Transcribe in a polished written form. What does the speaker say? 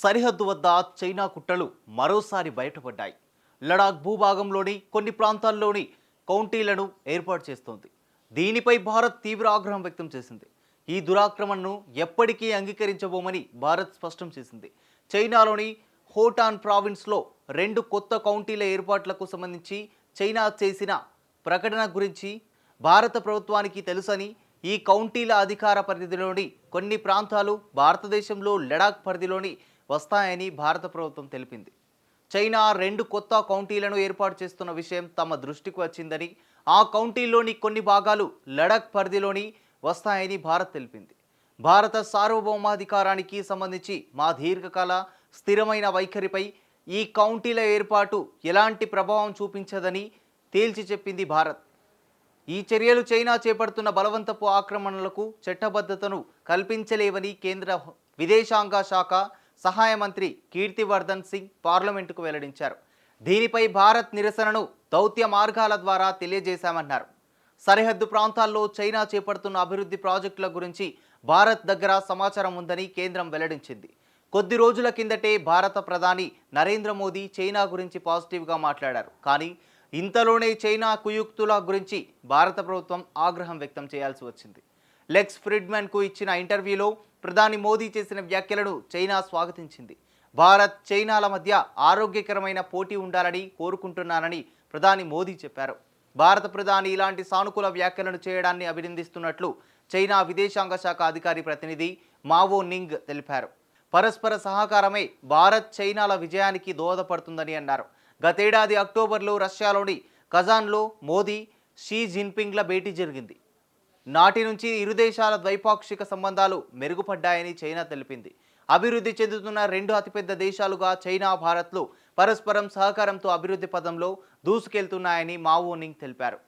సరిహద్దు వద్ద చైనా కుట్రలు మరోసారి బయటపడ్డాయి. లడాక్ భూభాగంలోని కొన్ని ప్రాంతాల్లోని కౌంటీలను ఏర్పాటు చేస్తోంది. దీనిపై భారత్ తీవ్ర ఆగ్రహం వ్యక్తం చేసింది. ఈ దురాక్రమణను ఎప్పటికీ అంగీకరించబోమని భారత్ స్పష్టం చేసింది. చైనాలోని హోటాన్ ప్రావిన్స్లో 2 కొత్త కౌంటీల ఏర్పాట్లకు సంబంధించి చైనా చేసిన ప్రకటన గురించి భారత ప్రభుత్వానికి తెలుసని, ఈ కౌంటీల అధికార పరిధిలోని కొన్ని ప్రాంతాలు భారతదేశంలో లడాక్ పరిధిలోని వస్తాయని భారత ప్రభుత్వం తెలిపింది. చైనా 2 కొత్త కౌంటీలను ఏర్పాటు చేస్తున్న విషయం తమ దృష్టికి వచ్చిందని, ఆ కౌంటీల్లోని కొన్ని భాగాలు లడాక్ పరిధిలోని వస్తాయని భారత్ తెలిపింది. భారత సార్వభౌమాధికారానికి సంబంధించి మా దీర్ఘకాల స్థిరమైన వైఖరిపై ఈ కౌంటీల ఏర్పాటు ఎలాంటి ప్రభావం చూపించదని తేల్చి చెప్పింది భారత్. ఈ చర్యలు చైనా చేపడుతున్న బలవంతపు ఆక్రమణలకు చట్టబద్ధతను కల్పించలేవని కేంద్ర విదేశాంగ శాఖ సహాయ మంత్రి కీర్తివర్ధన్ సింగ్ పార్లమెంటుకు వెల్లడించారు. దీనిపై భారత్ నిరసనను దౌత్య మార్గాల ద్వారా తెలియజేశామన్నారు. సరిహద్దు ప్రాంతాల్లో చైనా చేపడుతున్న అభివృద్ధి ప్రాజెక్టుల గురించి భారత్ దగ్గర సమాచారం ఉందని కేంద్రం వెల్లడించింది. కొద్ది రోజుల కిందటే భారత ప్రధాని నరేంద్ర మోదీ చైనా గురించి పాజిటివ్గా మాట్లాడారు. కానీ ఇంతలోనే చైనా కుయుక్తుల గురించి భారత ప్రభుత్వం ఆగ్రహం వ్యక్తం చేయాల్సి వచ్చింది. లెక్స్ ఫ్రిడ్మన్కు ఇచ్చిన ఇంటర్వ్యూలో ప్రధాని మోదీ చేసిన వ్యాఖ్యలను చైనా స్వాగతించింది. భారత్ చైనాల మధ్య ఆరోగ్యకరమైన పోటీ ఉండాలని కోరుకుంటున్నానని ప్రధాని మోదీ చెప్పారు. భారత ప్రధాని ఇలాంటి సానుకూల వ్యాఖ్యలను చేయడాన్ని అభినందిస్తున్నట్లు చైనా విదేశాంగ శాఖ అధికారి ప్రతినిధి మావో నింగ్ తెలిపారు. పరస్పర సహకారమే భారత్ చైనాల విజయానికి దోహదపడుతుందని అన్నారు. గతేడాది అక్టోబర్లో రష్యాలోని కజాన్లో మోదీ, షీ జిన్పింగ్ల భేటీ జరిగింది. నాటి నుంచి ఇరు దేశాల ద్వైపాక్షిక సంబంధాలు మెరుగుపడ్డాయని చైనా తెలిపింది. అభివృద్ధి చెందుతున్న 2 అతిపెద్ద దేశాలుగా చైనా, భారత్లు పరస్పరం సహకారంతో అభివృద్ధి పదంలో దూసుకెళ్తున్నాయని మావో నింగ్ తెలిపారు.